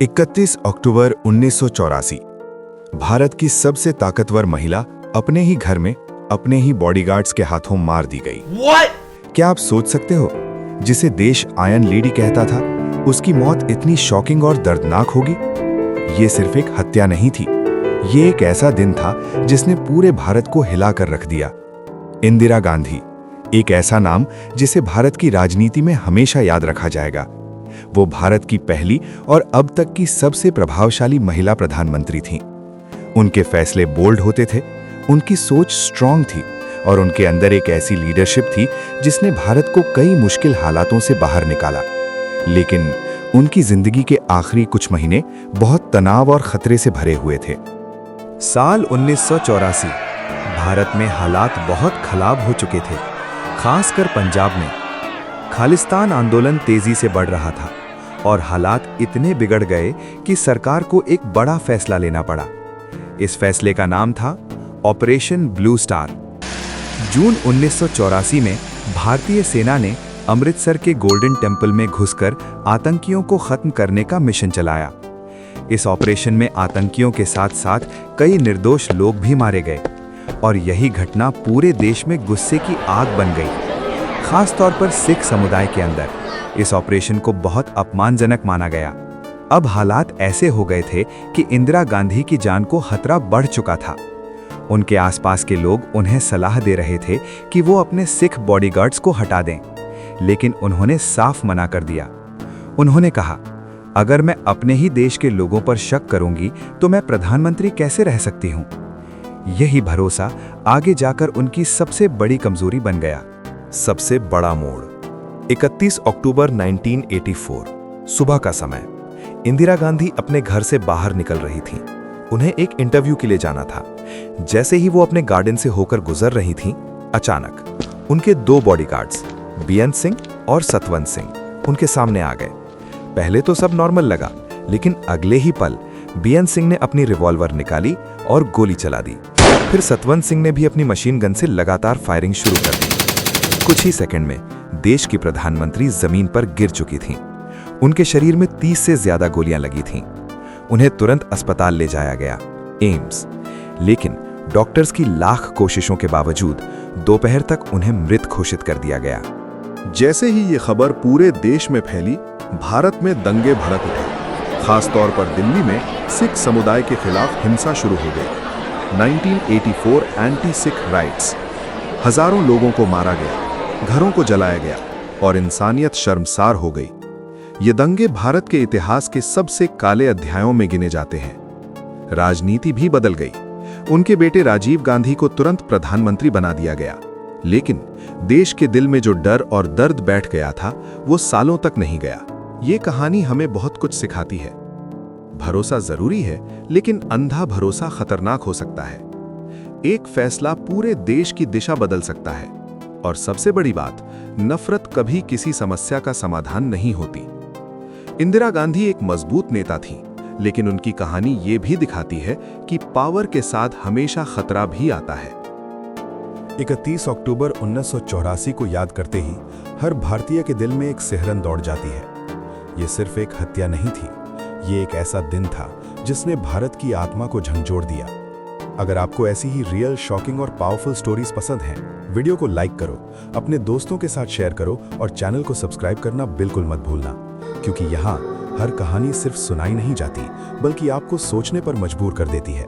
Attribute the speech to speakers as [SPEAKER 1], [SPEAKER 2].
[SPEAKER 1] 31 अक्टूबर 1984 भारत की सबसे ताकतवर महिला अपने ही घर में अपने ही बॉडीगार्ड्स के हाथों मार दी गई। क्या आप सोच सकते हो, जिसे देश आयरन लेडी कहता था, उसकी मौत इतनी शॉकिंग और दर्दनाक होगी? ये सिर्फ एक हत्या नहीं थी, ये एक ऐसा दिन था जिसने पूरे भारत को हिलाकर रख दिया। इंदिरा गांधी, एक ऐसा नाम जिसे भारत की राजनीति में हमेशा याद रखा जाएगा। वो भारत की पहली और अब तक की सबसे प्रभावशाली महिला प्रधानमंत्री थीं। उनके फैसले बोल्ड होते थे, उनकी सोच स्ट्रांग थी और उनके अंदर एक ऐसी लीडरशिप थी जिसने भारत को कई मुश्किल हालातों से बाहर निकाला। लेकिन उनकी जिंदगी के आखिरी कुछ महीने बहुत तनाव और खतरे से भरे हुए थे। साल 1984 भारत में हालात बहुत खराब हो चुके थे, खासकर पंजाब में। खालिस्तान आंदोलन तेजी से बढ़ रहा था और हालात इतने बिगड़ गए कि सरकार को एक बड़ा फैसला लेना पड़ा। इस फैसले का नाम था ऑपरेशन ब्लू स्टार। जून 1984 में भारतीय सेना ने अमृतसर के गोल्डन टेम्पल में घुसकर आतंकियों को खत्म करने का मिशन चलाया। इस ऑपरेशन में आतंकियों के साथ साथ कई निर्दोष लोग भी मारे गए और यही घटना पूरे देश में गुस्से की आग बन गई, खास तौर पर सिख समुदाय के अंदर। इस ऑपरेशन को बहुत अपमानजनक माना गया। अब हालात ऐसे हो गए थे कि इंदिरा गांधी की जान को खतरा बढ़ चुका था। उनके आसपास के लोग उन्हें सलाह दे रहे थे कि वो अपने सिख बॉडीगार्ड्स को हटा दें, लेकिन उन्होंने साफ मना कर दिया। उन्होंने कहा, अगर मैं अपने ही देश के लोगों पर शक करूंगी तो मैं प्रधानमंत्री कैसे रह सकती हूं? यही भरोसा आगे जाकर उनकी सबसे बड़ी कमजोरी बन गया। सबसे बड़ा मोड़ 31 अक्टूबर 1984 सुबह का समय। इंदिरा गांधी अपने घर से बाहर निकल रही थीं। उन्हें एक इंटरव्यू के लिए जाना था। जैसे ही वो अपने गार्डन से होकर गुजर रही थीं, अचानक उनके दो बॉडीगार्ड्स बेअंत सिंह और सतवंत सिंह उनके सामने आ गए। पहले तो सब नॉर्मल लगा, लेकिन अगले ही पल बेअंत सिंह ने अपनी रिवॉल्वर निकाली और गोली चला दी। फिर सतवंत सिंह ने भी अपनी मशीन गन से लगातार फायरिंग शुरू कर दी। कुछ ही सेकंड में देश की प्रधानमंत्री जमीन पर गिर चुकी थीं। उनके शरीर में 30 से ज्यादा गोलियां लगी थीं। उन्हें तुरंत अस्पताल ले जाया गया, एम्स। लेकिन डॉक्टर्स की लाख कोशिशों के बावजूद दोपहर तक उन्हें मृत घोषित कर दिया गया।
[SPEAKER 2] जैसे ही ये खबर पूरे देश में फैली, भारत में दंगे भड़क उठे। खास तौर पर दिल्ली में सिख समुदाय के खिलाफ हिंसा शुरू हो गई। 1984 एंटी सिख राइट्स। हजारों लोगों को मारा गया, घरों को जलाया गया और इंसानियत शर्मसार हो गई। ये दंगे भारत के इतिहास के सबसे काले अध्यायों में गिने जाते हैं। राजनीति भी बदल गई। उनके बेटे राजीव गांधी को तुरंत प्रधानमंत्री बना दिया गया, लेकिन देश के दिल में जो डर और दर्द बैठ गया था, वो सालों तक नहीं गया। ये कहानी हमें बहुत कुछ सिखाती है। भरोसा जरूरी है, लेकिन अंधा भरोसा खतरनाक हो सकता है। एक फैसला पूरे देश की दिशा बदल सकता है। और सबसे बड़ी बात, नफरत कभी किसी समस्या का समाधान नहीं होती। इंदिरा गांधी एक मजबूत नेता थीं, लेकिन उनकी कहानी ये भी दिखाती है कि पावर के साथ हमेशा खतरा भी आता है।
[SPEAKER 1] 31 अक्टूबर 1984 को याद करते ही हर भारतीय के दिल में एक सिहरन दौड़ जाती है। ये सिर्फ एक हत्या नहीं थी, ये एक ऐसा दिन था जिसने भारत की आत्मा को झंझोड़ दिया। अगर आपको ऐसी ही रियल, शॉकिंग और पावरफुल स्टोरीज पसंद हैं, वीडियो को लाइक करो, अपने दोस्तों के साथ शेयर करो और चैनल को सब्सक्राइब करना बिल्कुल मत भूलना, क्योंकि यहाँ हर कहानी सिर्फ सुनाई नहीं जाती, बल्कि आपको सोचने पर मजबूर कर देती है।